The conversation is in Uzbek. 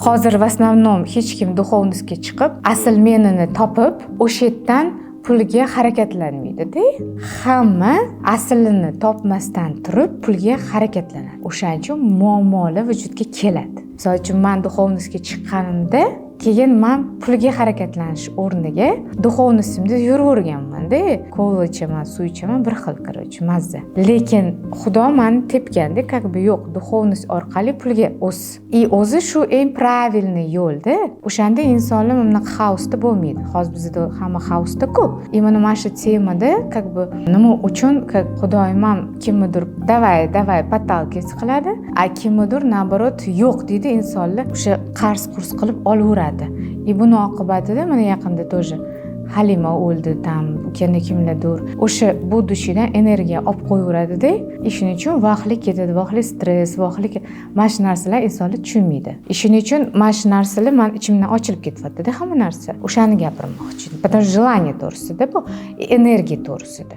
Hozir в основном hech kim duxovnisga chiqib, asl menini topib, o'sha yerdan pulga harakatlanmaydi-da. Hamma aslini topmasdan turib pulga harakatlanadi. O'shaning uchun muammolar vujudga keladi. Misol uchun men duxovnisga chiqqanimda keyin men pulga harakatlanish o'rniga duxovnisimda yuraverganman-da. Kola ichaman, suv ichaman, bir xil короче mazza. Lekin Xudo meni tepganda, как бы yo'q, duxovnis orqali pulga o's. O'zi shu eng правильный yo'lda. O'shanda insonlar mana xaosda bo'lmaydi. Hozir bizda hamma xaosda-ku. Mana shu temada, как бы nima uchun Xudoyim ham kimnidir davay patalkasi qiladi, a kimnidir naborot yo'q deydi insonlar. O'sha qarz qurs qilib olaveradi. Buni oqibatida mana yaqinda тоже Halima o'ldi, tam yana kimlardir o'sha bu dushidan energiya olib qo'yaveradi-da. Shuning uchun vaqtlik ketadi, vaqtlik stress, vaqtlik mana shu narsalar insonlar tushunmaydi. Shuning uchun mana shu narsalar men ichimdan ochilib ketyapti-da hamma narsa. O'shani gapirmoqchi edim. Потому что желание to'g'risida bu, energiya to'g'risida.